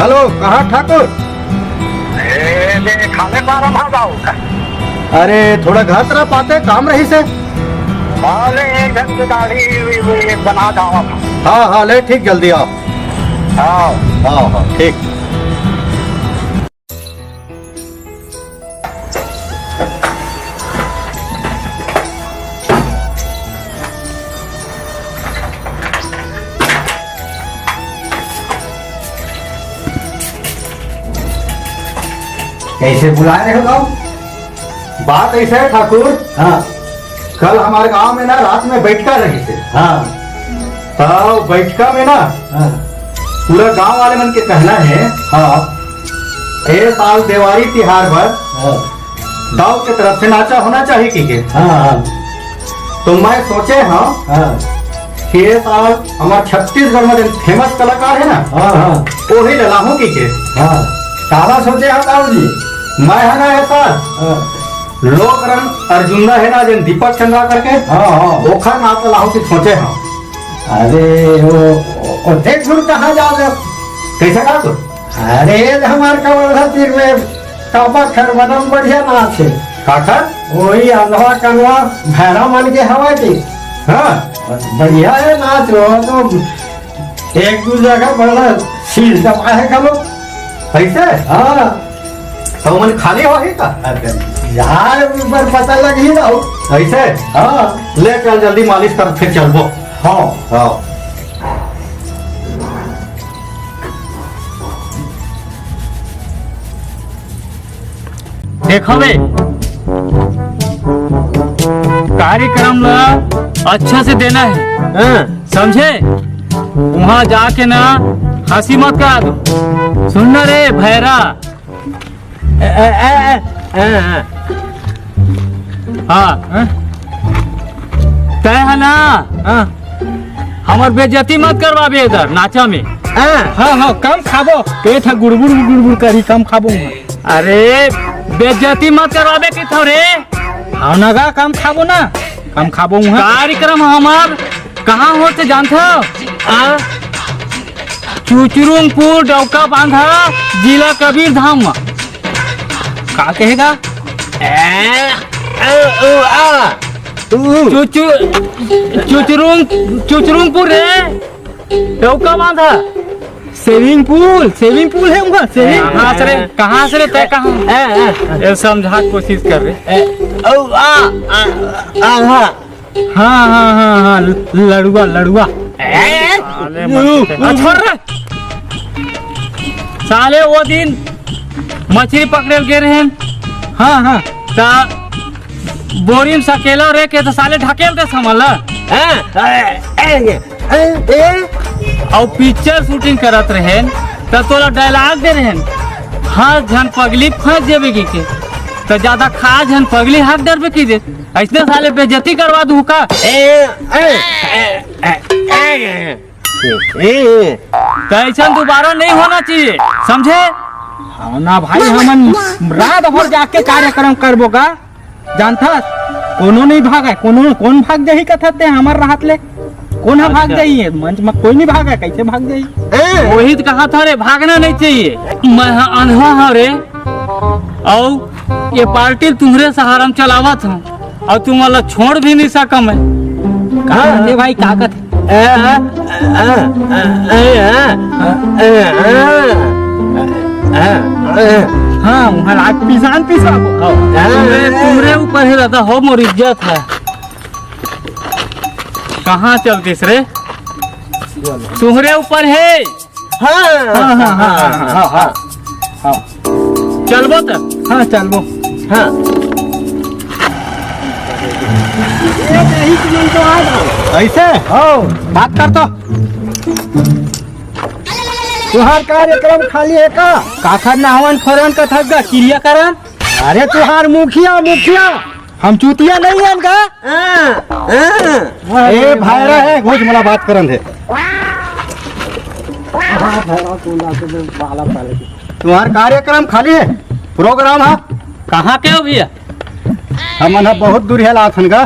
Hello, कहाँ ठाकुर? खाने का रहा जाओ। अरे थोड़ा घर तरफ आते, काम रही से। एक घंटे गाड़ी बना जाओ। हाँ हाँ, ले ठीक, जल्दी आओ। हाँ हाँ हाँ ठीक। कैसे बुला रहे हो? बात ऐसा है ठाकुर, हाँ कल हमारे गांव में ना रात में बैठका रही थे। हाँ तो बैठका में ना हाँ पूरा गांव वाले मन के कहना है, हाँ ए साल दिवाली तिहार पर हाँ गांव के तरफ से नाचा होना चाहिए कि हाँ तो मैं सोचे हाँ हाँ कि ये साल हमारा छत्तीसगढ़ में जो फेमस कलाकार है ना, हाँ हाँ वो ही लला हूँ कि हाँ काला सोचे हैं कालू जी। मैं है ना ऐसा हाँ लोक रंग अर्जुन है ना जिन दीपक चंद्रा करके हाँ हाँ ओखर नाच लाहू की सोचे हाँ। अरे वो देख सुन कहाँ जाओगे? कैसे का तो? अरे हमारे कवर्धा तीर में काबा खरबदम बढ़िया नाच है। काकर वही अंधवा कनवा भैरव मन के हवा की। हाँ बढ़िया है नाच। वो तो एक दो जगह बड़ा शील दबा है कलो। कैसे? हाँ तो मन खाली हो ही का यार पर पता लग ही रहा हो। ऐसे हाँ ले चल जल्दी मालिश कर फिर चलबो। हाँ हाँ देखो बे, कार्यक्रम ना अच्छा से देना है, समझे? वहाँ जाके ना हंसी मत करा दो। सुनना रे भैरा। हाँ तय है ना, हमार बेइज्जती मत करवाबे इधर नाचा में। हाँ हाँ कम खाबो, पेट है गुड़गुड़ करी, कम खाबो। अरे बेइज्जती मत करवाबे कि थोड़े। हाँ नगा कम खाबो ना, कम खाबो। कार्यक्रम हमार कहाँ होते जानते हो? चुचुरुंगपुर डौका बांधा जिला कबीर धाम में। का कहेगा? चुचुरुंगपुर रे डौका बांधा। स्विमिंग पूल है उनका। कहाँ से रे तय कहाँ? ये समझा कोशिश कर रहे। हाँ हाँ हाँ हाँ लड़ुआ। साले वो दिन मछली पकड़े गए रहे। हाँ हाँ ता बोरी में सकेला रे के तो साले ढकेल दे समझ। और पिक्चर शूटिंग करत रहे तो तोला डायलॉग दे रहे, हाँ झन पगली फंस जेबे की के तो ज्यादा खा झन पगली हाथ डरबे की दे। ऐसे साले बेइज्जती करवा दूं का? तो ऐसा दोबारा नहीं होना चाहिए, समझे? हाँ ना भाई, हमन रात भर जाके कार्यक्रम करबो का। जानता कोनो नहीं भागा, कौन भाग जाही कथते हमार राहत ले। कौन है भाग जाइए मंच में? कोई नहीं भागा, कैसे भाग जाइए? वही तो कहा था रे, भागना नहीं चाहिए। मैं अनहा हाँ रे, और ये पार्टी तुम्हारे सहारा में चलावत हूँ और तुम वाला छोड़ भी नहीं सका मैं। कहा भाई का कथ? हाँ वहाँ लाग पिसान तुम्हारे ऊपर ही रहता हो, मोर इज्जत है। कहाँ चलतीस रे? तुम्हारे ऊपर है। हाँ चलबो तो हाँ चलो। हाँ ऐसे ओ बात कर तो। तुहार कार्यक्रम खाली है का? काखर नावन खोरन का थक क्रियाकरण। अरे तुहार मुखिया हम चूतिया नहीं है का? ए भाईरा है घोष मला बात करन है। तुम्हार कार्यक्रम खाली है, प्रोग्राम है कहाँ के हो भैया? हमन बहुत दूर है लाथन का।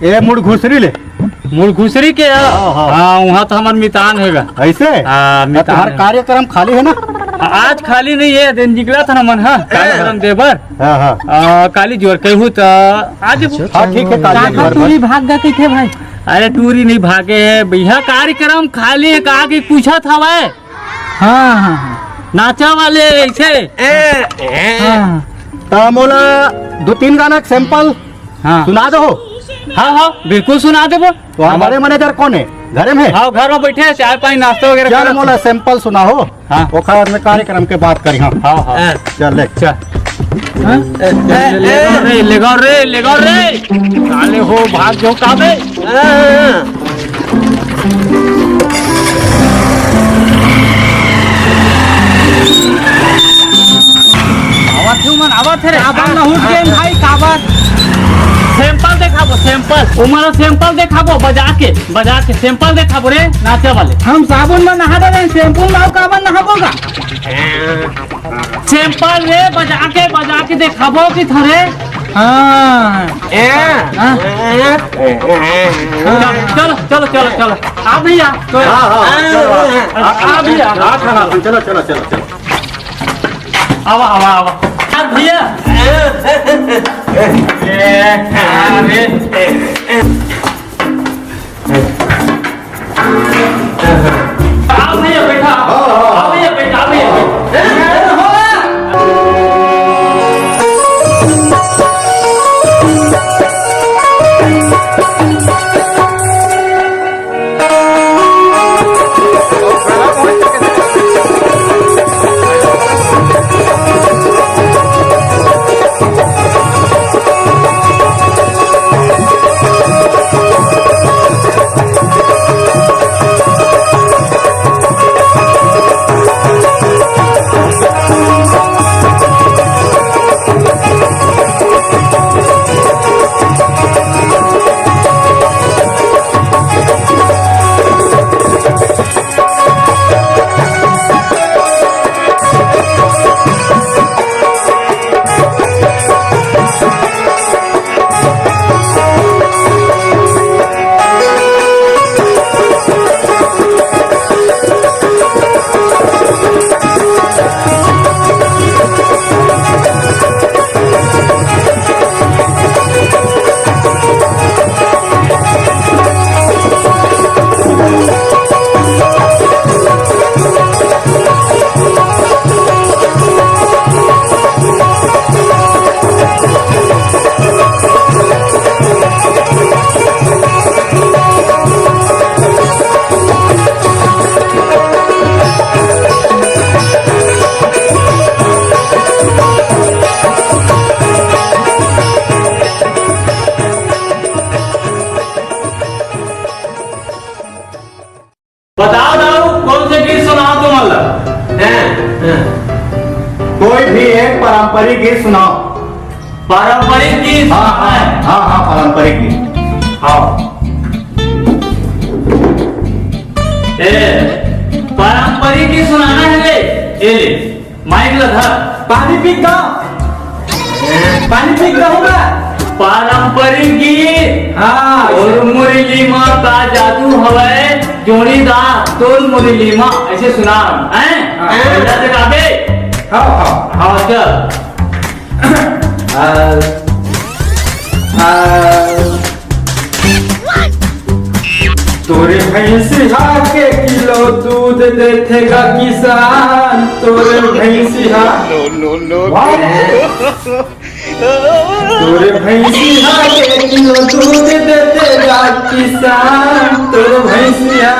ए मुड़ घुसरी ले, मुड़ घुसरी के। हाँ वहाँ तो हमार मितान हैगा। ऐसे हाँ तुम्हार कार्यक्रम खाली है ना? आज खाली नहीं है दिन निकला था ना मन हाँ कार्यक्रम देवर हाँ हाँ काली जोर कहूँ तो आज हाँ ठीक है काली काका तू ही भाग गए थे भाई। अरे टूरी नहीं भागे है भैया कार्यक्रम खाली कहा कि पूछा था वह हाँ हाँ नाचा वाले ऐसे हाँ तो मोला 2-3 गाना सैंपल हाँ सुना दो। हाँ हाँ बिल्कुल सुना दे वो तो हमारे मैनेजर कौन है घर में है? हाँ घर में बैठे हैं चाय पानी नाश्ता वगैरह चल करा। मोला सैंपल सुना हो हाँ। ओखर में कार्यक्रम के बात करी हाँ हाँ हाँ चल ले अच्छा ले गो रे काले हो भाग जो काबे आवाज क्यों मन आवाज रे काबर न उठ गए भाई काबर। सैंपल देखाबो सैंपल उमर सैंपल देखाबो बजा के सैंपल देखाबो रे नाचे वाले हम साबुन में नहा रहे शैम्पू में काबर नहाबोगा। सैंपल रे बजा के देखाबो कि थरे हाँ चलो चलो चलो चलो आ भैया आ भैया चलो चलो चलो चलो आवा आवा आवा आ भैया आ भैया बैठा आ भैया बैठा बताओ दाऊ कौन से गीत सुनाओ तुम कोई भी एक पारंपरिक गीत सुनाओ। पारंपरिक गीत हाँ हाँ हाँ हाँ पारंपरिक गीत हाँ पारंपरिक गीत सुनाना है ले माइक लगा पानी पी का होगा पारंपरिक गीत हाँ और मुरली माँ का जादू हवाए जोड़ीदार तोल मुरली माँ ऐसे सुना हैं पहला से काबे हाँ हाँ हाँ चल तोरे भैंसिया के किलो दूध देतेगा किसान तोरे भैंसिया तोरे भैंसिया के किलो दूध देतेगा किसान तोरे भैंसिया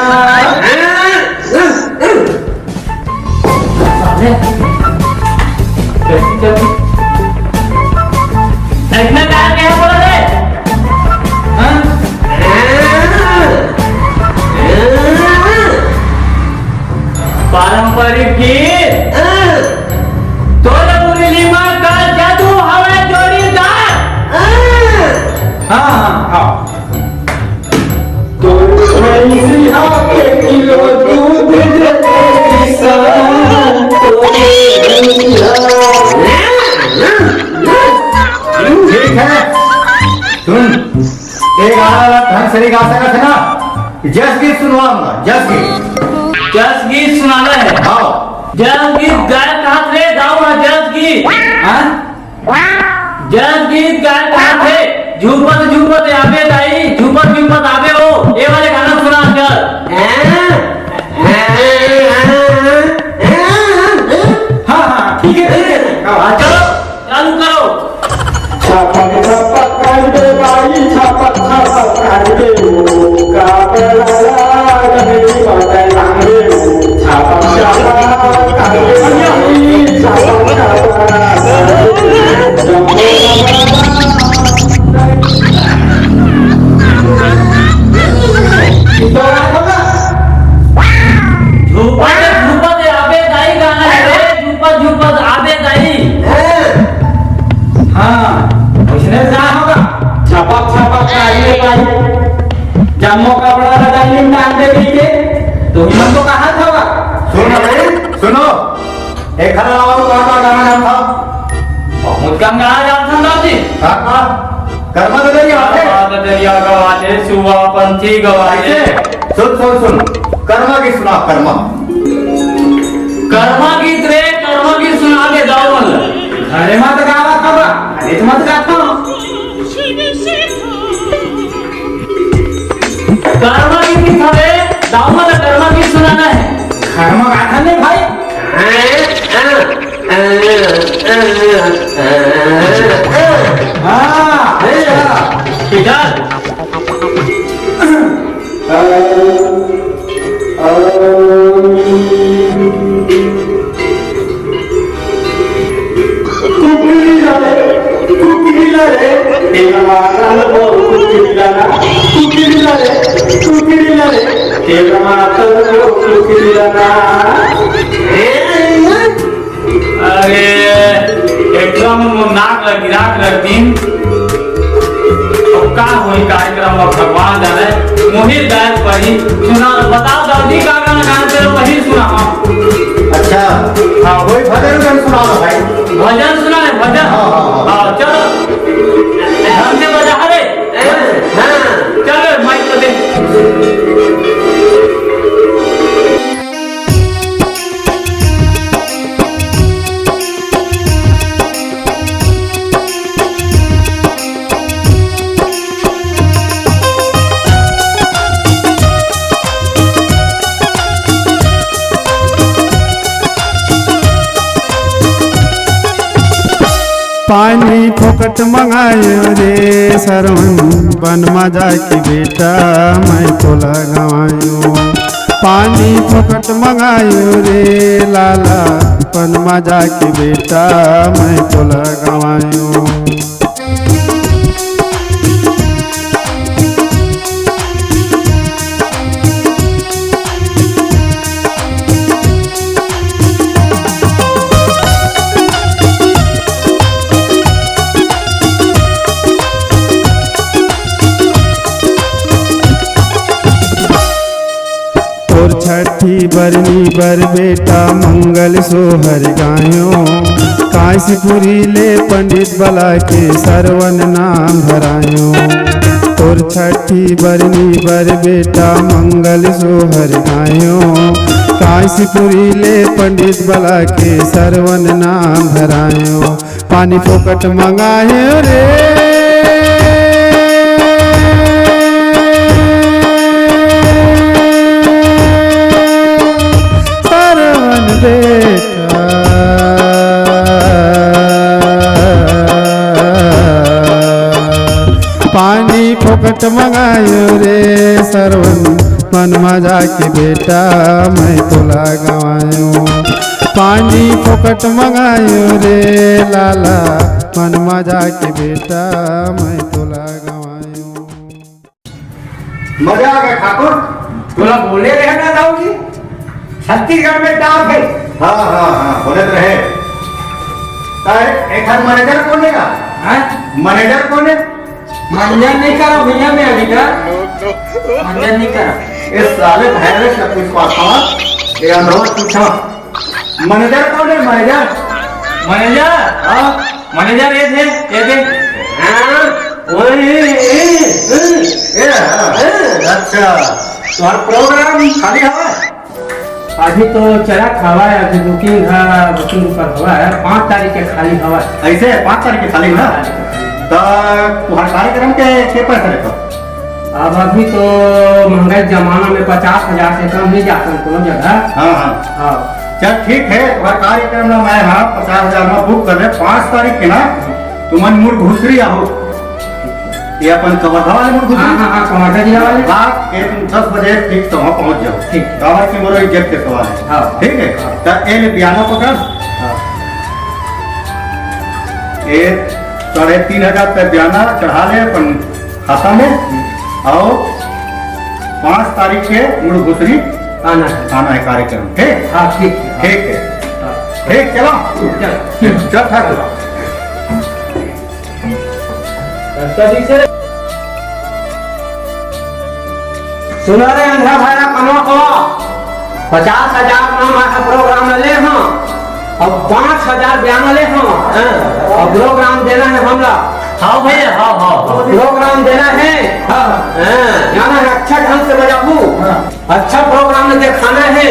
इतना प्यार क्या बोला रे पारंपरिक गीत तोरे मुरली माँ का जादू हवा जोड़ीदार हाँ हाँ तोरे भैंसिया के किलो दूध देते किसान तोरे भैंसिया ठीक है सुन एक गाना ढंग से गा सकत है ना जस गीत सुनवाऊंगा जस गीत जस गीत सुनाना है हाँ जस गीत गाय कहा थे गाओ ना जस गीत हाँ? जस गीत गाय कहा थे झूपत झूपत आवे दाई झूपत झूपत आवे हो ये वाले गाना सुना चल। हाँ हाँ ठीक है चलो चालू करो। छापक छापक कर दे बाई छापक छापक कर दे का बड़ा गहरी बातें लांगे छापक छापक कर दे बाई छापक झूपत झूपत आवे दाई गाना है झूपत झूपत आवे दाई। हाँ उसने क्या होगा छापक छापक कर दे बाई जम्मू का बड़ा लगाई डाल दे के तो हम तो कहा था सुनो एक खरा लाओ का गाना नाम था बहुत कम गाना जानता हूँ जी। कर्मा दरिया दरिया गवाते सुवा पंथी गवाते। सुन कर्मा की सुना कर्मा गीत रे कर्मा गीत सुना के जाओ मन अरे मत गावा खबा अरे मत गाता कर्मा गीत की खबे जाओ मन कर्मा गीत सुनाना है। कर्मा गाथा नहीं भाई हाँ इधर अरे एकदम नाक लग दिन का होई कार्यक्रम और भगवान जाने मोहित गायक पढ़ी सुना बताओ दादी का गाना गाते हो वही सुना हम। अच्छा हाँ वही भजन सुना दो भाई भजन सुना है भजन हाँ चलो ढंग से बजा रे चलो माइक को दे। पानी फोकट मंगायो रे सरवन बन मजा की बेटा मैं तो लगायो पानी फोकट मंगायो रे लाला बन मजा की बेटा मैं तो लगायो। और छठी बरनी बर बेटा मंगल सोहर गायो काशीपुरी ले पंडित बला के सरवन नाम भरायो। और छठी बरनी बर बेटा मंगल सोहर गायो काशीपुरी ले पंडित बला के सरवन नाम भरायो। पानी फोकट मंगायो रे पानी फोकट मंगायो रे सरवन मन मजा के बेटा मैं तो लगायो। पानी फोकट मंगायो रे लाला मन मजा के बेटा मैं तो लगायो। मजा आ गया ठाकुर तोला बोले रहना दाऊजी छत्तीसगढ़ में टाप है। हाँ बोले तो रहे एक हाथ मैनेजर कौन है मैनेजर कौन है मंजन नहीं करा भैया मैं अभी का मंजन नहीं करा इस साले भैरस का कुछ पास ये अनुरोध पूछा मैनेजर कौन है मैनेजर मैनेजर ये थे अच्छा तुम्हारा प्रोग्राम खाली है अभी तो चरक हवा है, अभी बुकिंग ऊपर हुआ है, 5 तारीख के खाली हवा है। ऐसे 5 तारीख के खाली ना तो तुम्हारे कार्यक्रम के पैसे रहता। अब अभी तो महंगाई जमाना में 50,000 से कम नहीं जाता कोनो जगह। हाँ हाँ हाँ चल ठीक है, तुम्हारा कार्यक्रम ना मैं हाँ 50,000 में बुक कर रहे 5 तारीख के ना तुम मूड घुसरी आओ, ये अपन कवर्धा वाले मूड घुसरी। हाँ कमाटा जी वाले रात के तुम 10 बजे ठीक तो वहाँ पहुँच जाओ। ठीक। कवर की मोरो इज्जत के सवाल है। हाँ। ठीक है तो ये बयाना पकड़, ये 3,500 पे बयाना चढ़ा ले अपन खाता में, और 5 तारीख के मूड घुसरी आना है कार्यक्रम। ठीक हाँ ठीक ठीक है ठीक चलो चल ठाकुर। सुनो रे अंधा भाईरा कमा को 50,000 नाम प्रोग्राम ले हाँ, अब 5,000 बयान ले हाँ, अब प्रोग्राम देना है हमरा। हाँ भैया हाँ हाँ प्रोग्राम देना है। जाना है अच्छा ढंग से बजाबू, अच्छा प्रोग्राम में दिखाना है,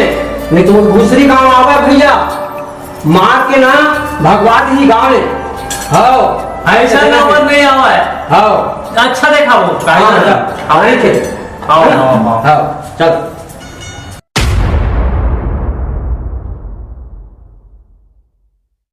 नहीं तो दूसरी गाँव आवा भैया मार के ना भगवान ही गाँव में। हाँ ऐसा नंबर नहीं आवा है। हाँ अच्छा देखा वो हाँ चल हाँ चल